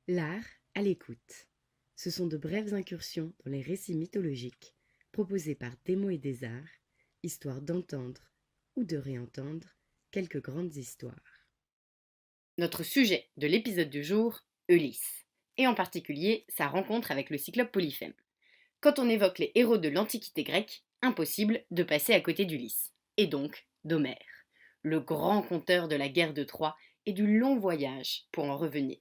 L'art à l'écoute. Ce sont de brèves incursions dans les récits mythologiques proposés par des mots et des arts, histoire d'entendre ou de réentendre quelques grandes histoires. Notre sujet de l'épisode du jour, Ulysse, et en particulier sa rencontre avec le cyclope Polyphème. Quand on évoque les héros de l'Antiquité grecque, impossible de passer à côté d'Ulysse, et donc d'Homère, le grand conteur de la guerre de Troie et du long voyage pour en revenir.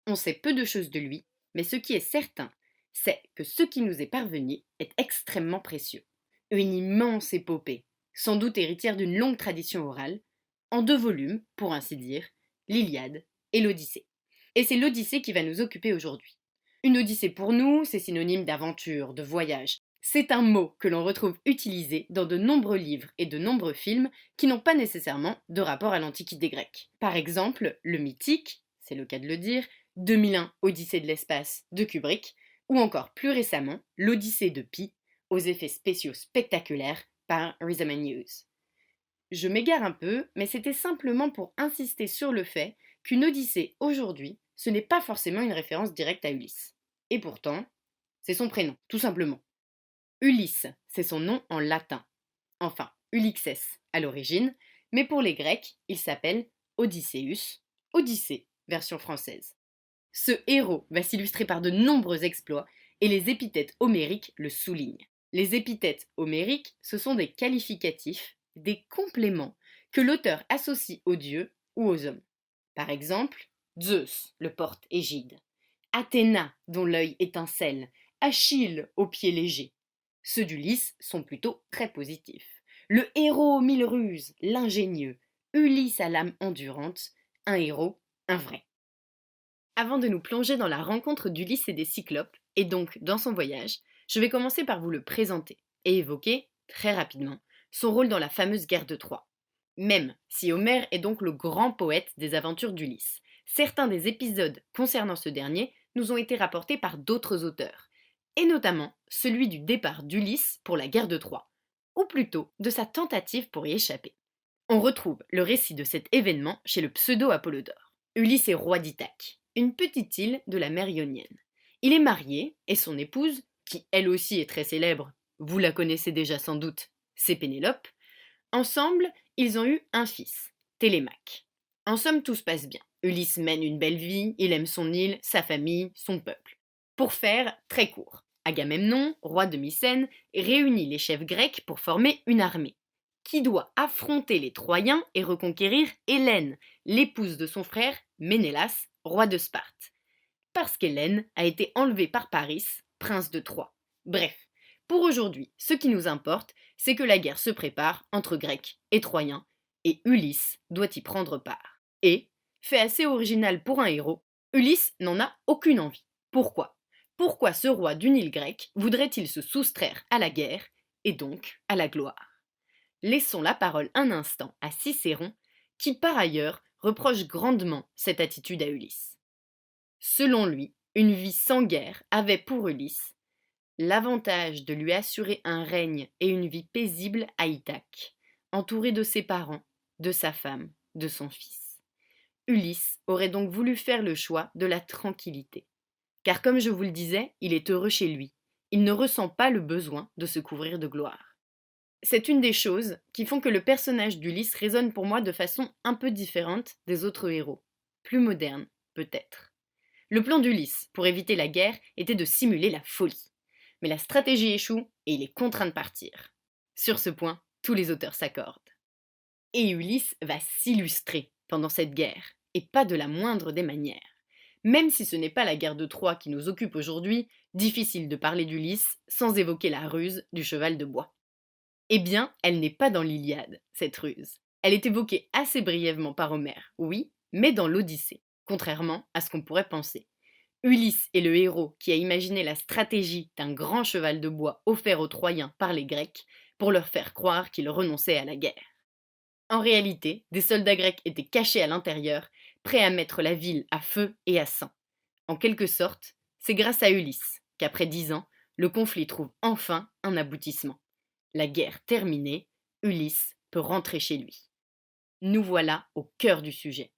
On sait peu de choses de lui, mais ce qui est certain, c'est que ce qui nous est parvenu est extrêmement précieux. Une immense épopée, sans doute héritière d'une longue tradition orale, en 2 volumes, pour ainsi dire, l'Iliade et l'Odyssée. Et c'est l'Odyssée qui va nous occuper aujourd'hui. Une odyssée pour nous, c'est synonyme d'aventure, de voyage. C'est un mot que l'on retrouve utilisé dans de nombreux livres et de nombreux films qui n'ont pas nécessairement de rapport à l'Antiquité grecque. Par exemple, le mythique, c'est le cas de le dire, 2001 Odyssée de l'espace de Kubrick, ou encore plus récemment l'Odyssée de Pi, aux effets spéciaux spectaculaires par Rhythm News. Je m'égare un peu, mais c'était simplement pour insister sur le fait qu'une Odyssée aujourd'hui, ce n'est pas forcément une référence directe à Ulysse. Et pourtant, c'est son prénom, tout simplement. Ulysse, c'est son nom en latin. Enfin, Ulyxès à l'origine, mais pour les Grecs, il s'appelle Odysseus, Odyssée, version française. Ce héros va s'illustrer par de nombreux exploits et les épithètes homériques le soulignent. Les épithètes homériques, ce sont des qualificatifs, des compléments que l'auteur associe aux dieux ou aux hommes. Par exemple, Zeus, le porte-égide, Athéna, dont l'œil étincelle, Achille, aux pieds légers. Ceux d'Ulysse sont plutôt très positifs. Le héros aux 1000 ruses, l'ingénieux, Ulysse à l'âme endurante, un héros, un vrai. Avant de nous plonger dans la rencontre d'Ulysse et des Cyclopes, et donc dans son voyage, je vais commencer par vous le présenter et évoquer, très rapidement, son rôle dans la fameuse guerre de Troie. Même si Homère est donc le grand poète des aventures d'Ulysse, certains des épisodes concernant ce dernier nous ont été rapportés par d'autres auteurs, et notamment celui du départ d'Ulysse pour la guerre de Troie, ou plutôt de sa tentative pour y échapper. On retrouve le récit de cet événement chez le pseudo-Apollodore. Ulysse est roi d'Ithaque, une petite île de la mer Ionienne. Il est marié et son épouse, qui elle aussi est très célèbre, vous la connaissez déjà sans doute, c'est Pénélope. Ensemble, ils ont eu un fils, Télémaque. En somme, tout se passe bien. Ulysse mène une belle vie, il aime son île, sa famille, son peuple. Pour faire très court, Agamemnon, roi de Mycène, réunit les chefs grecs pour former une armée qui doit affronter les Troyens et reconquérir Hélène, l'épouse de son frère Ménélas, roi de Sparte, parce qu'Hélène a été enlevée par Paris, prince de Troie. Bref, pour aujourd'hui, ce qui nous importe, c'est que la guerre se prépare entre Grecs et Troyens, et Ulysse doit y prendre part. Et, fait assez original pour un héros, Ulysse n'en a aucune envie. Pourquoi? Pourquoi ce roi d'une île grecque voudrait-il se soustraire à la guerre, et donc à la gloire? Laissons la parole un instant à Cicéron, qui par ailleurs reproche grandement cette attitude à Ulysse. Selon lui, une vie sans guerre avait pour Ulysse l'avantage de lui assurer un règne et une vie paisible à Ithaque, entouré de ses parents, de sa femme, de son fils. Ulysse aurait donc voulu faire le choix de la tranquillité. Car comme je vous le disais, il est heureux chez lui. Il ne ressent pas le besoin de se couvrir de gloire. C'est une des choses qui font que le personnage d'Ulysse résonne pour moi de façon un peu différente des autres héros. Plus moderne, peut-être. Le plan d'Ulysse, pour éviter la guerre, était de simuler la folie. Mais la stratégie échoue et il est contraint de partir. Sur ce point, tous les auteurs s'accordent. Et Ulysse va s'illustrer pendant cette guerre, et pas de la moindre des manières. Même si ce n'est pas la guerre de Troie qui nous occupe aujourd'hui, difficile de parler d'Ulysse sans évoquer la ruse du cheval de bois. Eh bien, elle n'est pas dans l'Iliade, cette ruse. Elle est évoquée assez brièvement par Homère, oui, mais dans l'Odyssée, contrairement à ce qu'on pourrait penser. Ulysse est le héros qui a imaginé la stratégie d'un grand cheval de bois offert aux Troyens par les Grecs pour leur faire croire qu'ils renonçaient à la guerre. En réalité, des soldats grecs étaient cachés à l'intérieur, prêts à mettre la ville à feu et à sang. En quelque sorte, c'est grâce à Ulysse qu'après 10 ans, le conflit trouve enfin un aboutissement. La guerre terminée, Ulysse peut rentrer chez lui. Nous voilà au cœur du sujet.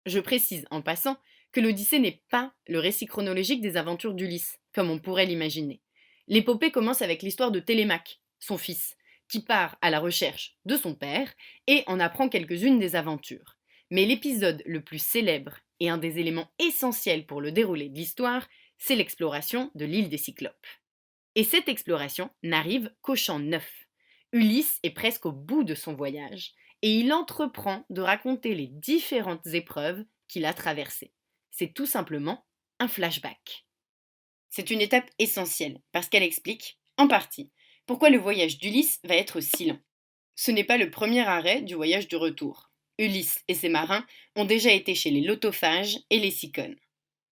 Je précise en passant que l'Odyssée n'est pas le récit chronologique des aventures d'Ulysse, comme on pourrait l'imaginer. L'épopée commence avec l'histoire de Télémaque, son fils, qui part à la recherche de son père et en apprend quelques-unes des aventures. Mais l'épisode le plus célèbre et un des éléments essentiels pour le déroulé de l'histoire, c'est l'exploration de l'île des Cyclopes. Et cette exploration n'arrive qu'au champ 9. Ulysse est presque au bout de son voyage et il entreprend de raconter les différentes épreuves qu'il a traversées. C'est tout simplement un flashback. C'est une étape essentielle parce qu'elle explique, en partie, pourquoi le voyage d'Ulysse va être si lent. Ce n'est pas le premier arrêt du voyage du retour. Ulysse et ses marins ont déjà été chez les lotophages et les cicones.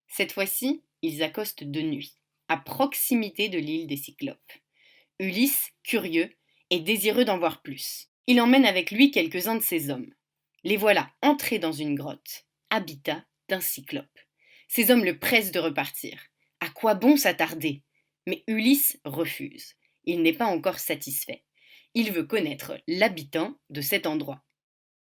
Cette fois-ci, ils accostent de nuit, à proximité de l'île des Cyclopes. Ulysse, curieux, est désireux d'en voir plus. Il emmène avec lui quelques-uns de ses hommes. Les voilà entrés dans une grotte, habitat d'un cyclope. Ces hommes le pressent de repartir. À quoi bon s'attarder? Mais Ulysse refuse. Il n'est pas encore satisfait. Il veut connaître l'habitant de cet endroit.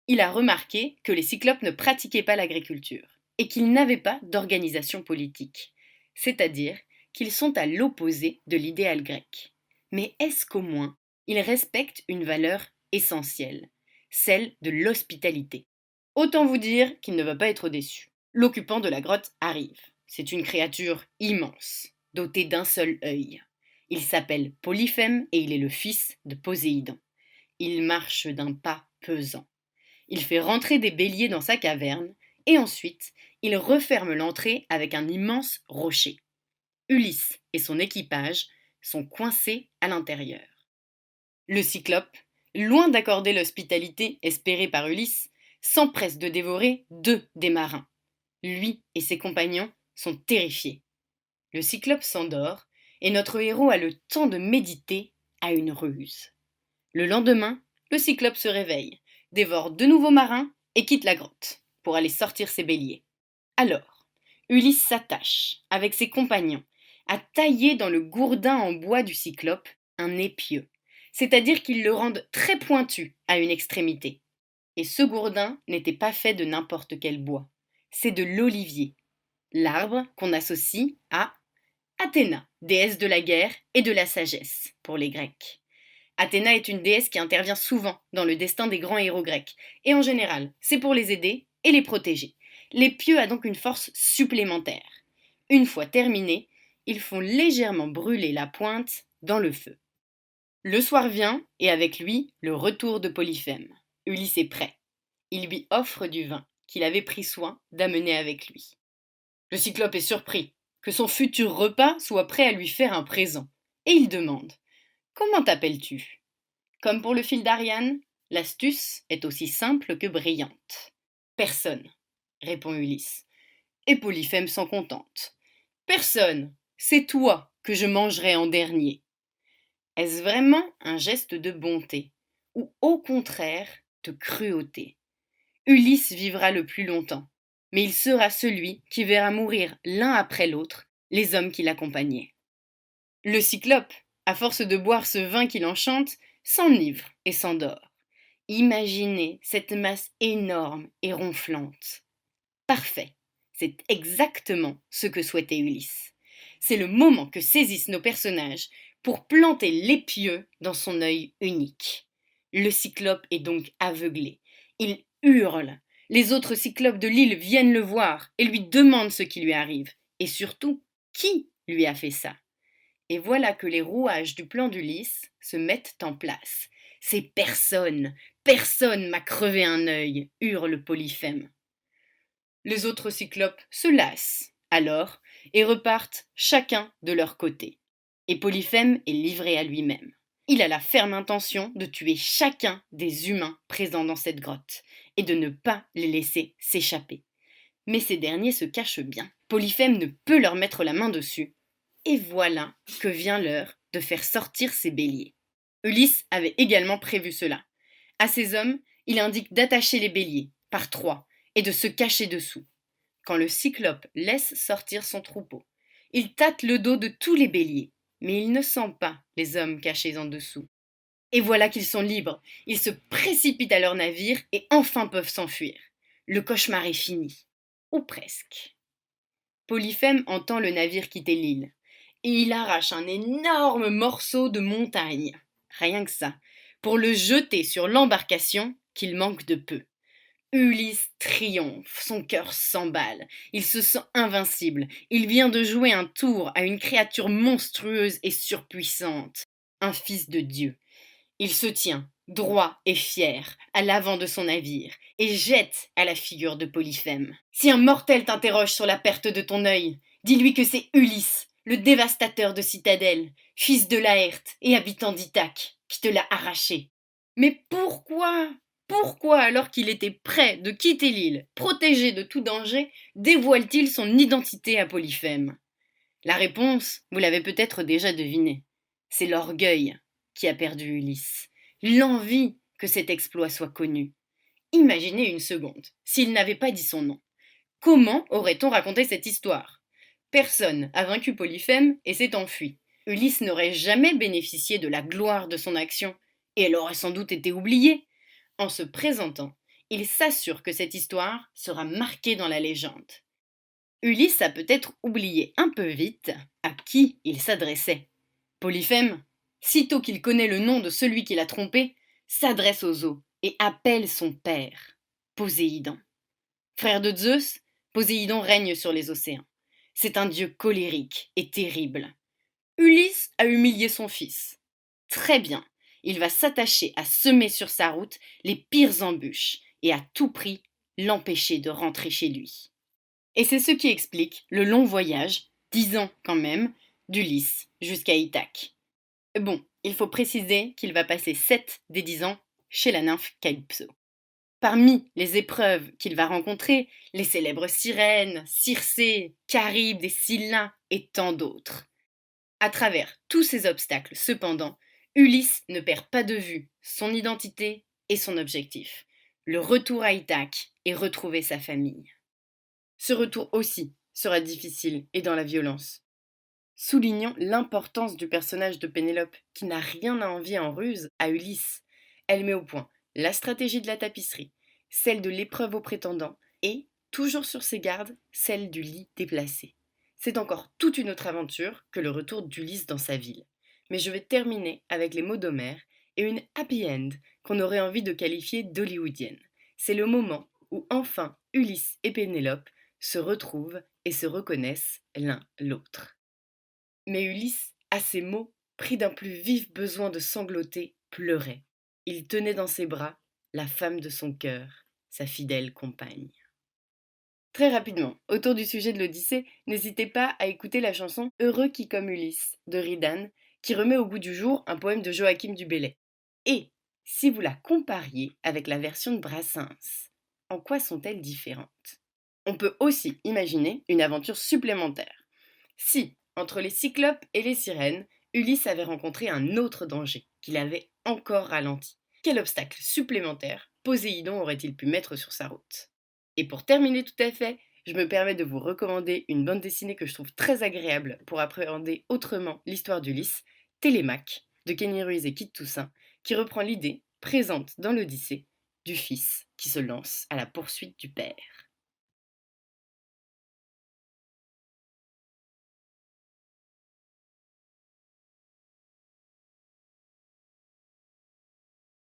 Il a remarqué que les cyclopes ne pratiquaient pas l'agriculture et qu'ils n'avaient pas d'organisation politique. C'est-à-dire qu'ils sont à l'opposé de l'idéal grec. Mais est-ce qu'au moins, ils respectent une valeur essentielle, celle de l'hospitalité? Autant vous dire qu'il ne va pas être déçu. L'occupant de la grotte arrive. C'est une créature immense, dotée d'un seul œil. Il s'appelle Polyphème et il est le fils de Poséidon. Il marche d'un pas pesant. Il fait rentrer des béliers dans sa caverne et ensuite, il referme l'entrée avec un immense rocher. Ulysse et son équipage sont coincés à l'intérieur. Le cyclope, loin d'accorder l'hospitalité espérée par Ulysse, s'empresse de dévorer 2 des marins. Lui et ses compagnons sont terrifiés. Le cyclope s'endort et notre héros a le temps de méditer à une ruse. Le lendemain, le cyclope se réveille, dévore 2 nouveaux marins et quitte la grotte pour aller sortir ses béliers. Alors, Ulysse s'attache, avec ses compagnons, à tailler dans le gourdin en bois du cyclope un épieu, c'est-à-dire qu'ils le rendent très pointu à une extrémité. Et ce gourdin n'était pas fait de n'importe quel bois, c'est de l'olivier, l'arbre qu'on associe à Athéna, déesse de la guerre et de la sagesse pour les Grecs. Athéna est une déesse qui intervient souvent dans le destin des grands héros grecs, et en général, c'est pour les aider et les protéger. L'épieu a donc une force supplémentaire. Une fois terminé, ils font légèrement brûler la pointe dans le feu. Le soir vient, et avec lui, le retour de Polyphème. Ulysse est prêt. Il lui offre du vin, qu'il avait pris soin d'amener avec lui. Le cyclope est surpris que son futur repas soit prêt à lui faire un présent, et il demande « Comment t'appelles-tu » Comme pour le fil d'Ariane, l'astuce est aussi simple que brillante. « Personne », répond Ulysse, et Polyphème s'en contente. « Personne, c'est toi que je mangerai en dernier. » Est-ce vraiment un geste de bonté, ou au contraire de cruauté? Ulysse vivra le plus longtemps, mais il sera celui qui verra mourir l'un après l'autre les hommes qui l'accompagnaient. Le cyclope, à force de boire ce vin qui l'enchante, s'enivre et s'endort. Imaginez cette masse énorme et ronflante. Parfait, c'est exactement ce que souhaitait Ulysse. C'est le moment que saisissent nos personnages pour planter l'épieu dans son œil unique. Le cyclope est donc aveuglé. Il hurle. Les autres cyclopes de l'île viennent le voir et lui demandent ce qui lui arrive. Et surtout, qui lui a fait ça? Et voilà que les rouages du plan d'Ulysse se mettent en place. C'est personne, personne m'a crevé un œil, hurle Polyphème. Les autres cyclopes se lassent, alors, et repartent chacun de leur côté. Et Polyphème est livré à lui-même. Il a la ferme intention de tuer chacun des humains présents dans cette grotte, et de ne pas les laisser s'échapper. Mais ces derniers se cachent bien. Polyphème ne peut leur mettre la main dessus. Et voilà que vient l'heure de faire sortir ses béliers. Ulysse avait également prévu cela. À ses hommes, il indique d'attacher les béliers, par 3, et de se cacher dessous. Quand le cyclope laisse sortir son troupeau, il tâte le dos de tous les béliers, mais il ne sent pas les hommes cachés en dessous. Et voilà qu'ils sont libres, ils se précipitent à leur navire et enfin peuvent s'enfuir. Le cauchemar est fini. Ou presque. Polyphème entend le navire quitter l'île, et il arrache un énorme morceau de montagne, rien que ça, pour le jeter sur l'embarcation qu'il manque de peu. Ulysse triomphe, son cœur s'emballe, il se sent invincible, il vient de jouer un tour à une créature monstrueuse et surpuissante, un fils de Dieu. Il se tient, droit et fier, à l'avant de son navire, et jette à la figure de Polyphème. Si un mortel t'interroge sur la perte de ton œil, dis-lui que c'est Ulysse, le dévastateur de citadelle, fils de Laërte et habitant d'Ithaque, qui te l'a arraché. Mais pourquoi? Pourquoi, alors qu'il était prêt de quitter l'île, protégé de tout danger, dévoile-t-il son identité à Polyphème? La réponse, vous l'avez peut-être déjà devinée. C'est l'orgueil qui a perdu Ulysse, l'envie que cet exploit soit connu. Imaginez une seconde, s'il n'avait pas dit son nom. Comment aurait-on raconté cette histoire? Personne a vaincu Polyphème et s'est enfui. Ulysse n'aurait jamais bénéficié de la gloire de son action, et elle aurait sans doute été oubliée. En se présentant, il s'assure que cette histoire sera marquée dans la légende. Ulysse a peut-être oublié un peu vite à qui il s'adressait. Polyphème, sitôt qu'il connaît le nom de celui qui l'a trompé, s'adresse aux eaux et appelle son père, Poséidon. Frère de Zeus, Poséidon règne sur les océans. C'est un dieu colérique et terrible. Ulysse a humilié son fils. Très bien, il va s'attacher à semer sur sa route les pires embûches et à tout prix l'empêcher de rentrer chez lui. Et c'est ce qui explique le long voyage, 10 ans quand même, d'Ulysse jusqu'à Ithaque. Bon, il faut préciser qu'il va passer 7 des 10 ans chez la nymphe Calypso. Parmi les épreuves qu'il va rencontrer, les célèbres sirènes, Circé, Charybde et Scylla et tant d'autres. À travers tous ces obstacles, cependant, Ulysse ne perd pas de vue son identité et son objectif, le retour à Ithaque et retrouver sa famille. Ce retour aussi sera difficile et dans la violence. Soulignons l'importance du personnage de Pénélope, qui n'a rien à envier en ruse à Ulysse. Elle met au point la stratégie de la tapisserie, celle de l'épreuve au prétendant, et, toujours sur ses gardes, celle du lit déplacé. C'est encore toute une autre aventure que le retour d'Ulysse dans sa ville. Mais je vais terminer avec les mots d'Homère et une happy end qu'on aurait envie de qualifier d'hollywoodienne. C'est le moment où enfin Ulysse et Pénélope se retrouvent et se reconnaissent l'un l'autre. Mais Ulysse, à ces mots, pris d'un plus vif besoin de sangloter, pleurait. Il tenait dans ses bras la femme de son cœur, sa fidèle compagne. Très rapidement, autour du sujet de l'Odyssée, n'hésitez pas à écouter la chanson Heureux qui comme Ulysse de Riddan, qui remet au goût du jour un poème de Joachim du Bellay. Et si vous la compariez avec la version de Brassens, en quoi sont-elles différentes? On peut aussi imaginer une aventure supplémentaire. Si, entre les cyclopes et les sirènes, Ulysse avait rencontré un autre danger qui l'avait encore ralenti, quel obstacle supplémentaire Poséidon aurait-il pu mettre sur sa route? Et pour terminer tout à fait, je me permets de vous recommander une bande dessinée que je trouve très agréable pour appréhender autrement l'histoire d'Ulysse, Télémaque, de Kenny Ruiz et Kit Toussaint, qui reprend l'idée, présente dans l'Odyssée, du fils qui se lance à la poursuite du père.